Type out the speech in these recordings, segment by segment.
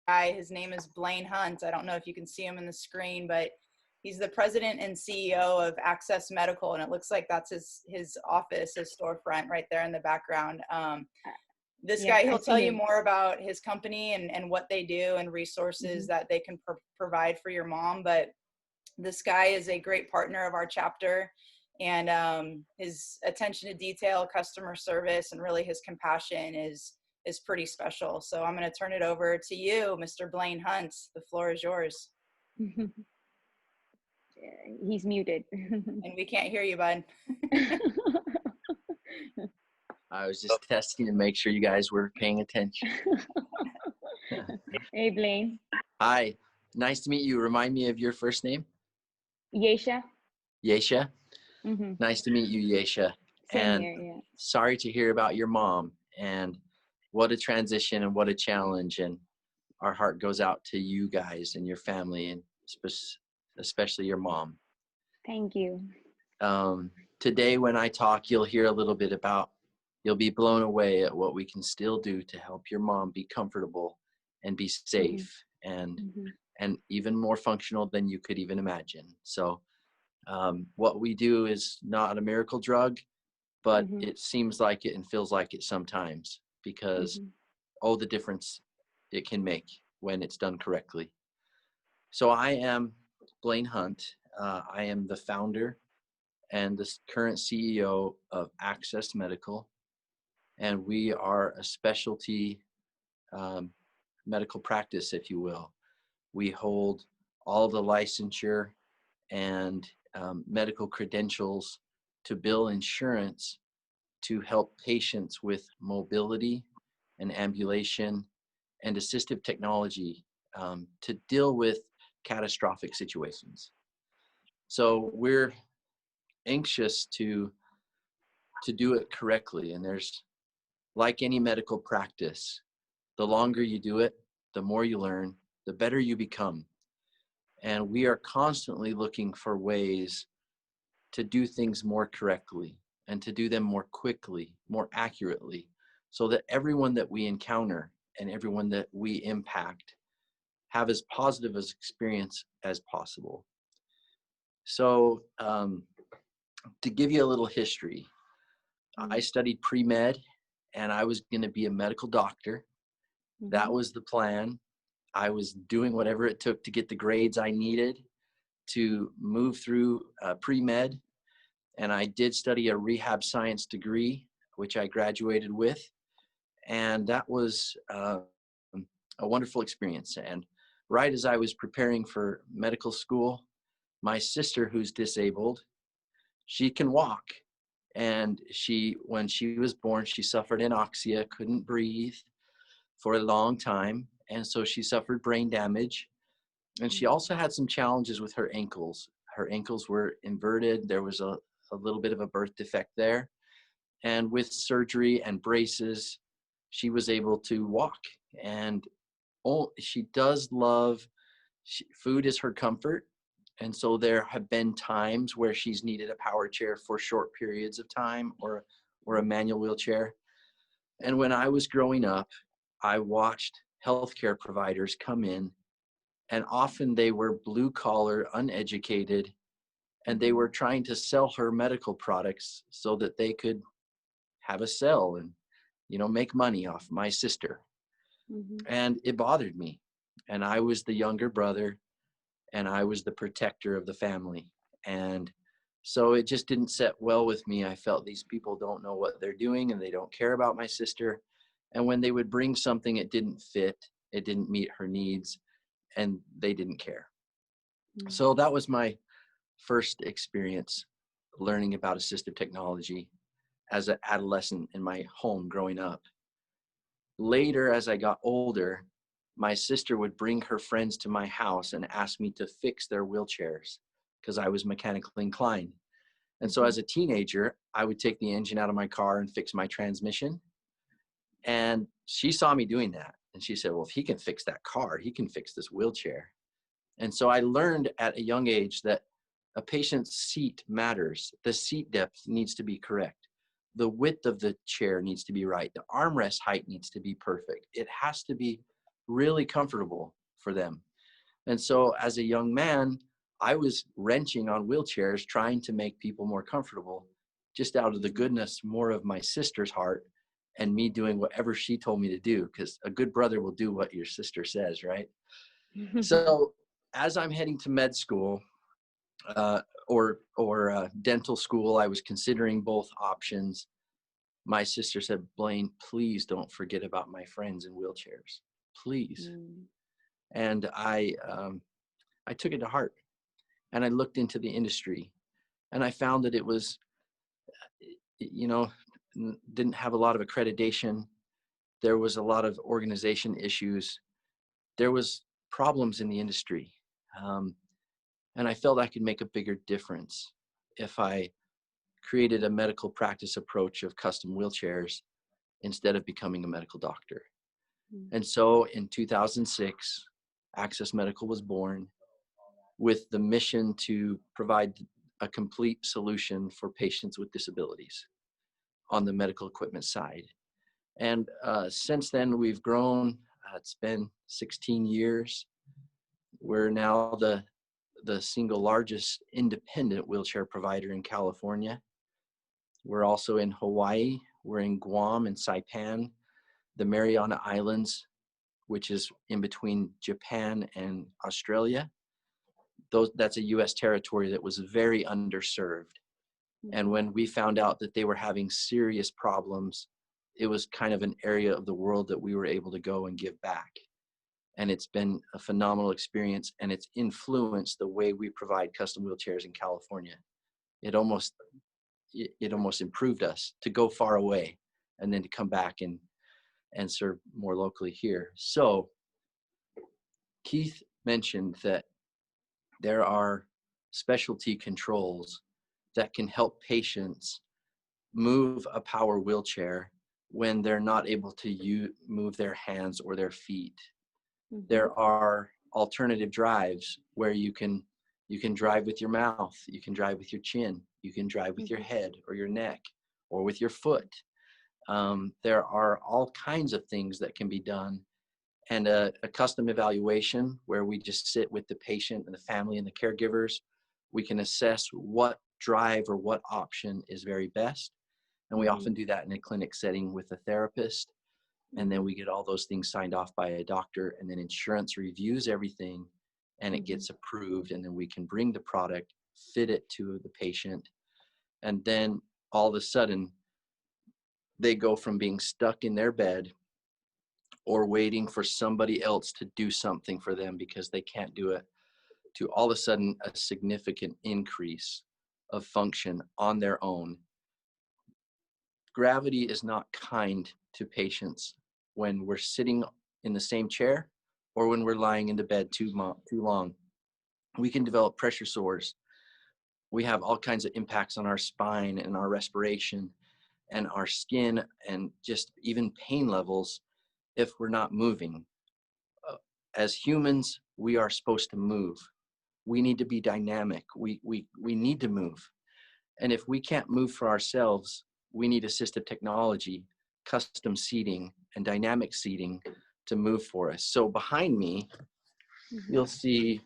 guy. His name is Blaine Hunt. I don't know if you can see him in the screen, but he's the president and CEO of Access Medical, and it looks like that's his office, his storefront right there in the background. This Yeah, guy, I he'll see tell you him. more about his company and what they do and resources Mhm. that they can provide for your mom. But this guy is a great partner of our chapter, and his attention to detail, customer service, and really his compassion is pretty special. So I'm going to turn it over to you, Mr. Blaine Hunt. The floor is yours. He's muted. And we can't hear you, bud. I was just testing to make sure you guys were paying attention. Hey, Blaine. Hi, nice to meet you. Remind me of your first name. Yesha. Yesha. Mm-hmm. Nice to meet you, Yesha. Same And here, yeah. sorry to hear about your mom, and what a transition and what a challenge. And our heart goes out to you guys and your family, and especially your mom. Thank you. Today when I talk, you'll hear a little bit about, you'll be blown away at what we can still do to help your mom be comfortable and be safe and even more functional than you could even imagine. So what we do is not a miracle drug, but it seems like it and feels like it sometimes, because the difference it can make when it's done correctly. So I am Blaine Hunt. I am the founder and the current CEO of Access Medical, and we are a specialty medical practice, if you will. We hold all the licensure and medical credentials to bill insurance to help patients with mobility and ambulation and assistive technology to deal with catastrophic situations. So we're anxious to do it correctly. And there's, like any medical practice, the longer you do it, the more you learn, the better you become. And we are constantly looking for ways to do things more correctly and to do them more quickly, more accurately, so that everyone that we encounter and everyone that we impact have as positive an experience as possible. So to give you a little history, I studied pre-med and I was going to be a medical doctor. That was the plan. I was doing whatever it took to get the grades I needed to move through pre-med. And I did study a rehab science degree, which I graduated with. And that was a wonderful experience. And right as I was preparing for medical school, my sister, who's disabled, she can walk. And when she was born, she suffered anoxia, couldn't breathe for a long time. And so she suffered brain damage. And she also had some challenges with her ankles. Her ankles were inverted. There was a little bit of a birth defect there. And with surgery and braces, she was able to walk. And she does love, food is her comfort. And so there have been times where she's needed a power chair for short periods of time, or a manual wheelchair. And when I was growing up, I watched healthcare providers come in, and often they were blue collar, uneducated, and they were trying to sell her medical products so that they could have a sale and, make money off my sister. And it bothered me. And I was the younger brother, and I was the protector of the family. And so it just didn't set well with me. I felt these people don't know what they're doing and they don't care about my sister. And when they would bring something, it didn't fit, it didn't meet her needs, and they didn't care. So that was my first experience learning about assistive technology as an adolescent in my home growing up. Later, as I got older, my sister would bring her friends to my house and ask me to fix their wheelchairs because I was mechanically inclined. And so as a teenager, I would take the engine out of my car and fix my transmission. And she saw me doing that. And she said, well, if he can fix that car, he can fix this wheelchair. And so I learned at a young age that a patient's seat matters. The seat depth needs to be correct. The width of the chair needs to be right. The armrest height needs to be perfect. It has to be really comfortable for them. And so as a young man, I was wrenching on wheelchairs, trying to make people more comfortable, just out of the goodness more of my sister's heart and me doing whatever she told me to do, because a good brother will do what your sister says, right? So as I'm heading to med school, or dental school, I was considering both options. My sister said, Blaine, please don't forget about my friends in wheelchairs, please. And I took it to heart, and I looked into the industry, and I found that it was, didn't have a lot of accreditation. There was a lot of organization issues. There was problems in the industry. And I felt I could make a bigger difference if I created a medical practice approach of custom wheelchairs instead of becoming a medical doctor. And so in 2006, Access Medical was born with the mission to provide a complete solution for patients with disabilities on the medical equipment side. And since then, we've grown. It's been 16 years. We're now the single largest independent wheelchair provider in California. We're also in Hawaii. We're in Guam and Saipan, the Mariana Islands, which is in between Japan and Australia. That's a US territory that was very underserved. And when we found out that they were having serious problems, it was kind of an area of the world that we were able to go and give back. And it's been a phenomenal experience, and it's influenced the way we provide custom wheelchairs in California. It almost improved us to go far away and then to come back and serve more locally here. So Keith mentioned that there are specialty controls that can help patients move a power wheelchair when they're not able to move their hands or their feet. There are alternative drives where you can drive with your mouth, you can drive with your chin, you can drive with your head or your neck or with your foot. There are all kinds of things that can be done. And a custom evaluation where we just sit with the patient and the family and the caregivers. We can assess what drive or what option is very best. And we often do that in a clinic setting with a therapist. And then we get all those things signed off by a doctor, and then insurance reviews everything and it gets approved. And then we can bring the product, fit it to the patient. And then all of a sudden they go from being stuck in their bed or waiting for somebody else to do something for them because they can't do it, to all of a sudden a significant increase of function on their own. Gravity is not kind to patients when we're sitting in the same chair or when we're lying in the bed too long. We can develop pressure sores. We have all kinds of impacts on our spine and our respiration and our skin, and just even pain levels if we're not moving. As humans, we are supposed to move. We need to be dynamic. We need to move. And if we can't move for ourselves, we need assistive technology, custom seating, and dynamic seating to move for us. So behind me, you'll see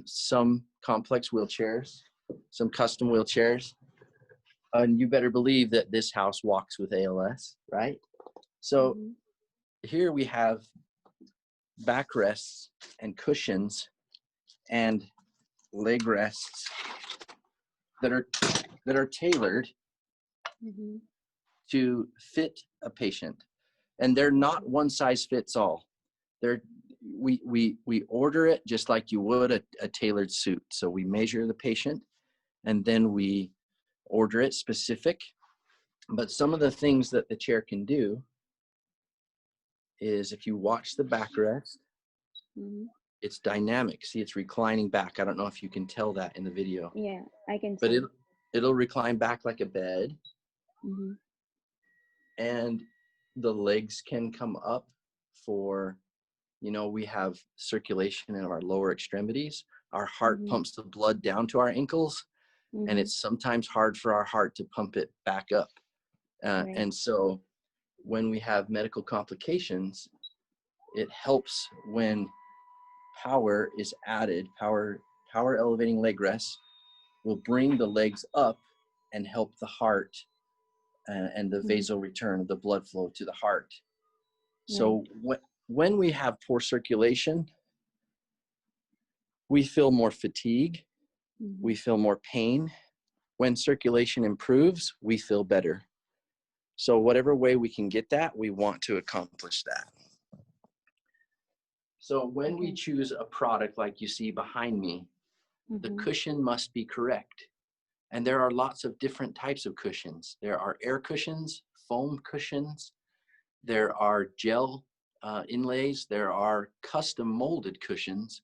some complex wheelchairs, some custom wheelchairs. And you better believe that this house walks with ALS, right? So here we have backrests and cushions and leg rests that are tailored to fit a patient, and they're not one size fits all. We order it just like you would a tailored suit. So we measure the patient and then we order it specific. But some of the things that the chair can do is, if you watch the backrest, it's dynamic. See, it's reclining back. I don't know if you can tell that in the video. Yeah, I can But see. it'll recline back like a bed. And the legs can come up for, we have circulation in our lower extremities. Our heart pumps the blood down to our ankles, and it's sometimes hard for our heart to pump it back up. And so when we have medical complications, It helps when power is added. Power elevating leg rests will bring the legs up and help the heart and the vasal return of the blood flow to the heart. So when we have poor circulation, we feel more fatigue, we feel more pain. When circulation improves, we feel better. So whatever way we can get that, we want to accomplish that. So when we choose a product like you see behind me, the cushion must be correct. And there are lots of different types of cushions. There are air cushions, foam cushions, there are gel inlays, there are custom molded cushions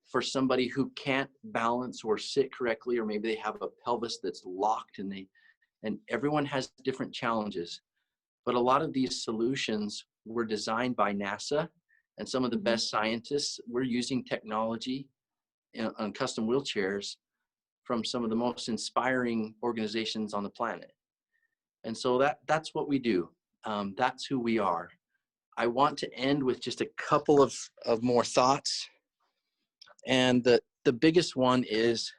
for somebody who can't balance or sit correctly, or maybe they have a pelvis that's locked, and everyone has different challenges. But a lot of these solutions were designed by NASA, and some of the best scientists were using technology on custom wheelchairs from some of the most inspiring organizations on the planet. And so that's what we do. That's who we are. I want to end with just a couple of more thoughts. And the biggest one is,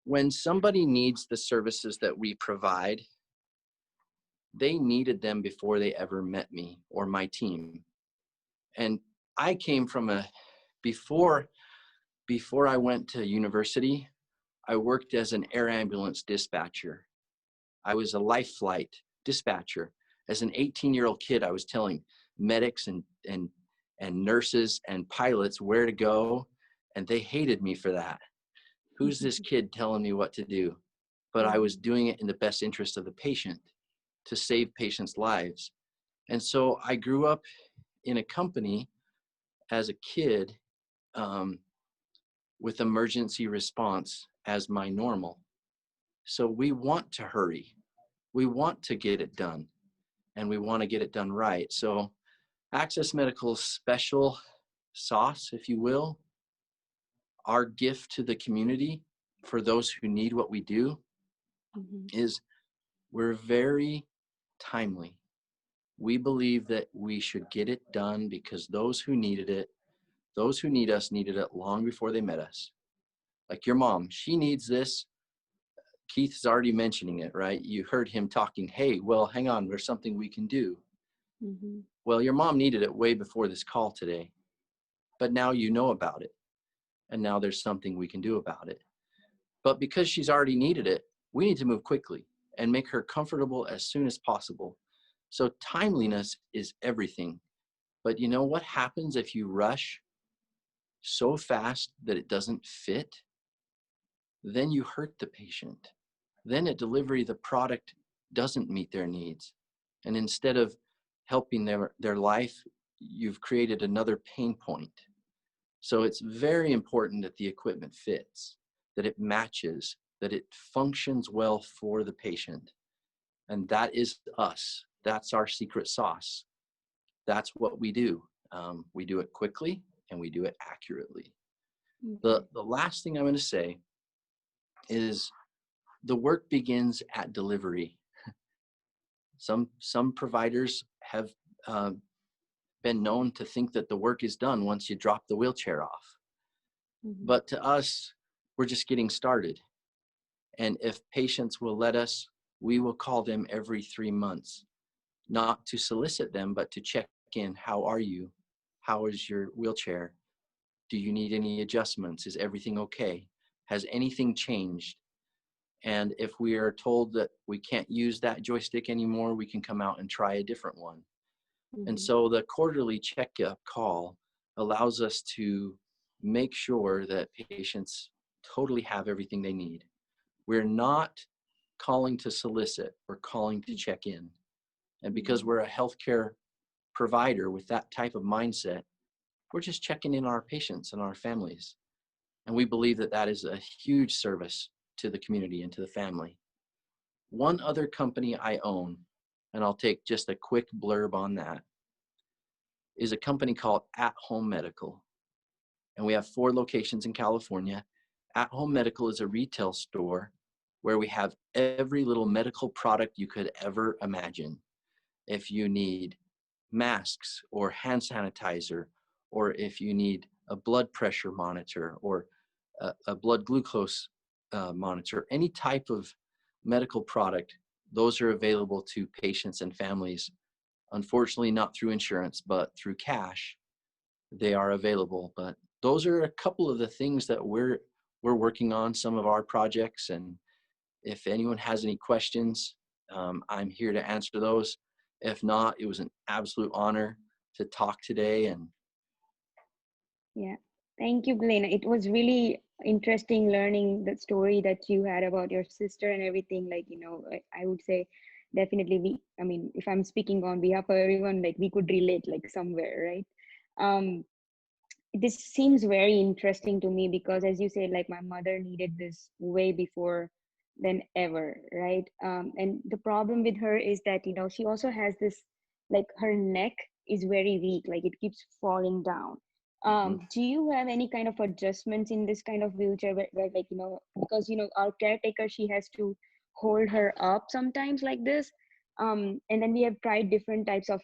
when somebody needs the services that we provide, they needed them before they ever met me or my team. And I came from before I went to university, I worked as an air ambulance dispatcher. I was a life flight dispatcher. As an 18-year-old kid, I was telling medics and nurses and pilots where to go, and they hated me for that. Who's this kid telling me what to do? But I was doing it in the best interest of the patient, to save patients' lives. And so I grew up in a company as a kid with emergency response as my normal. So we want to hurry. We want to get it done, and we want to get it done right. So Access Medical's special sauce, if you will, our gift to the community for those who need what we do, is we're very timely. We believe that we should get it done because those who needed it, those who need us, needed it long before they met us. Like your mom, she needs this. Keith's already mentioning it, right? You heard him talking, hey, well, hang on, there's something we can do. Well, your mom needed it way before this call today, but now you know about it. And now there's something we can do about it. But because she's already needed it, we need to move quickly and make her comfortable as soon as possible. So timeliness is everything. But you know what happens if you rush so fast that it doesn't fit? Then you hurt the patient. Then at delivery, the product doesn't meet their needs. And instead of helping their life, you've created another pain point. So it's very important that the equipment fits, that it matches, that it functions well for the patient. And that is us. That's our secret sauce. That's what we do. We do it quickly and we do it accurately. The last thing I'm going to say is the work begins at delivery. Some providers have been known to think that the work is done once you drop the wheelchair off. But to us, we're just getting started. And if patients will let us, we will call them every 3 months, not to solicit them, but to check in. How are you? How is your wheelchair? Do you need any adjustments? Is everything okay? Has anything changed? And if we are told that we can't use that joystick anymore, we can come out and try a different one. And so the quarterly checkup call allows us to make sure that patients totally have everything they need. We're not calling to solicit, we're calling to check in. And because we're a healthcare provider with that type of mindset, we're just checking in on our patients and our families. And we believe that that is a huge service to the community and to the family. One other company I own, and I'll take just a quick blurb on that, is a company called At Home Medical. And we have 4 locations in California. At Home Medical is a retail store where we have every little medical product you could ever imagine. If you need masks or hand sanitizer, or if you need a blood pressure monitor or a blood glucose monitor, any type of medical product, those are available to patients and families. Unfortunately, not through insurance, but through cash, they are available. But those are a couple of the things that we're working on, some of our projects. And if anyone has any questions, I'm here to answer those. If not, it was an absolute honor to talk today. And Yeah. Thank you, Blaine. It was really interesting learning the story that you had about your sister and everything. Like, I would say definitely I mean, if I'm speaking on behalf of everyone, like we could relate like somewhere, right? Um, this seems very interesting to me because as you said, like my mother needed this way before than ever, right? And the problem with her is that she also has this, like her neck is very weak, like it keeps falling down. Do you have any kind of adjustments in this kind of wheelchair where like because our caretaker, she has to hold her up sometimes like this. And then we have tried different types of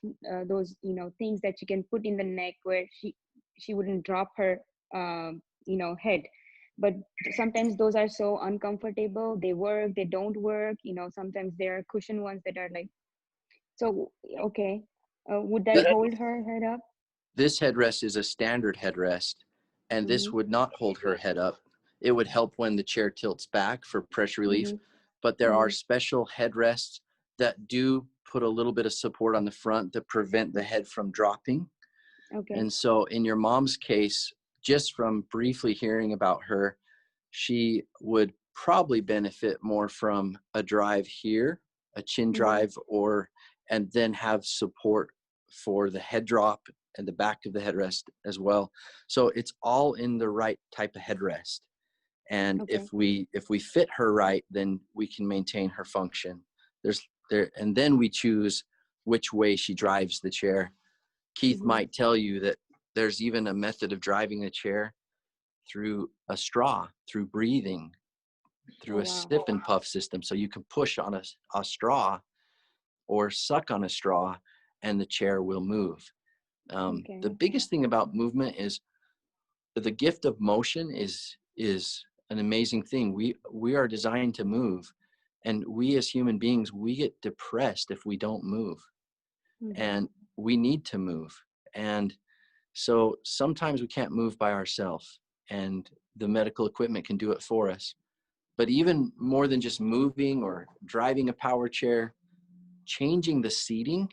those things that you can put in the neck where she wouldn't drop her head, but sometimes those are so uncomfortable. They work, they don't work, sometimes there are cushion ones that are like, so okay, would that hold her head up? this headrest is a standard headrest, and Mm-hmm. this would not hold her head up. It would help when the chair tilts back for pressure relief, Mm-hmm. but there are Mm-hmm. special headrests that do put a little bit of support on the front to prevent the head from dropping. Okay. And so in your mom's case, just from briefly hearing about her, she would probably benefit more from a drive here, a chin Mm-hmm. drive, and then have support for the head drop and the back of the headrest as well. So it's all in the right type of headrest. And Okay. if we fit her right, then we can maintain her function. And then we choose which way she drives the chair. Keith Mm-hmm. might tell you that there's even a method of driving a chair through a straw, through breathing, through Oh a wow. sip and puff system. So you can push on a straw or suck on a straw and the chair will move. Okay. The biggest thing about movement is the gift of motion is an amazing thing. We are designed to move, and we as human beings, we get depressed if we don't move, Mm-hmm. and we need to move. And so sometimes we can't move by ourselves, and the medical equipment can do it for us. But even more than just moving or driving a power chair, changing the seating,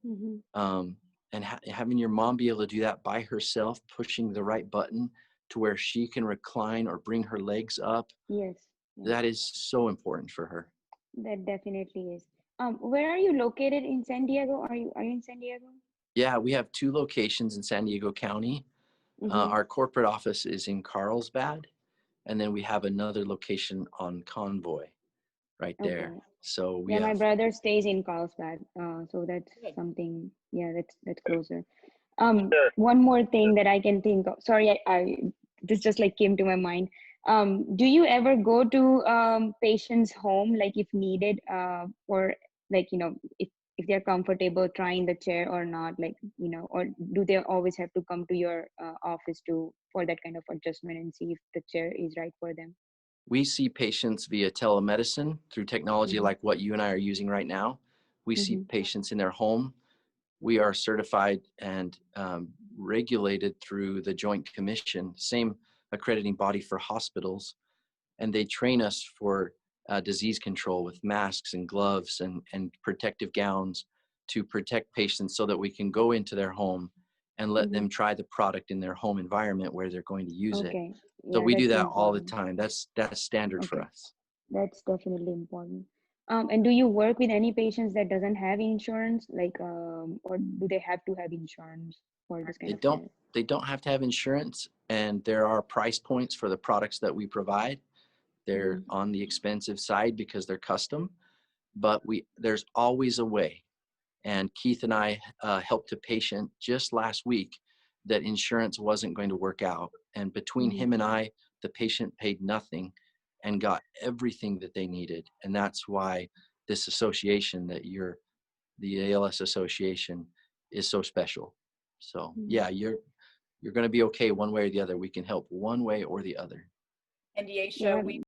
Mm-hmm. and having your mom be able to do that by herself, pushing the right button to where she can recline or bring her legs up, Yes. Yes. that is so important for her. That definitely is. Where are you located in San Diego? Are you in San Diego? Yeah, we have 2 locations in San Diego County. Mm-hmm. Our corporate office is in Carlsbad, and then we have another location on Convoy right there. Okay. So we Yeah, my have, brother stays in Carlsbad, so that's Good. something. Yeah, that's closer. One more thing that I can think of. Sorry, I this just like came to my mind. Do you ever go to patients' home, like if needed, or like if they're comfortable trying the chair or not, like or do they always have to come to your office to for that kind of adjustment and see if the chair is right for them? we see patients via telemedicine through technology Mm-hmm. like what you and I are using right now. We see Mm-hmm. patients in their home. We are certified and regulated through the Joint Commission, same accrediting body for hospitals, and they train us for disease control with masks and gloves and protective gowns to protect patients so that we can go into their home and let Mm-hmm. them try the product in their home environment where they're going to use it. Okay. So Yeah, we do that's that all the important. time. That's standard for Okay. us. That's definitely important. And do you work with any patients that doesn't have insurance, like, or do they have to have insurance for this kind They of don't care? they don't have to have insurance, and there are price points for the products that we provide. Mm-hmm. They're on the expensive side because they're custom, but there's always a way. And Keith and I helped a patient just last week that insurance wasn't going to work out. And between Mm-hmm. him and I, the patient paid nothing and got everything that they needed. And that's why this association the ALS Association is so special. So Mm. yeah, you're going to be okay one way or the other. We can help one way or the other. And Yeah, Deisha, we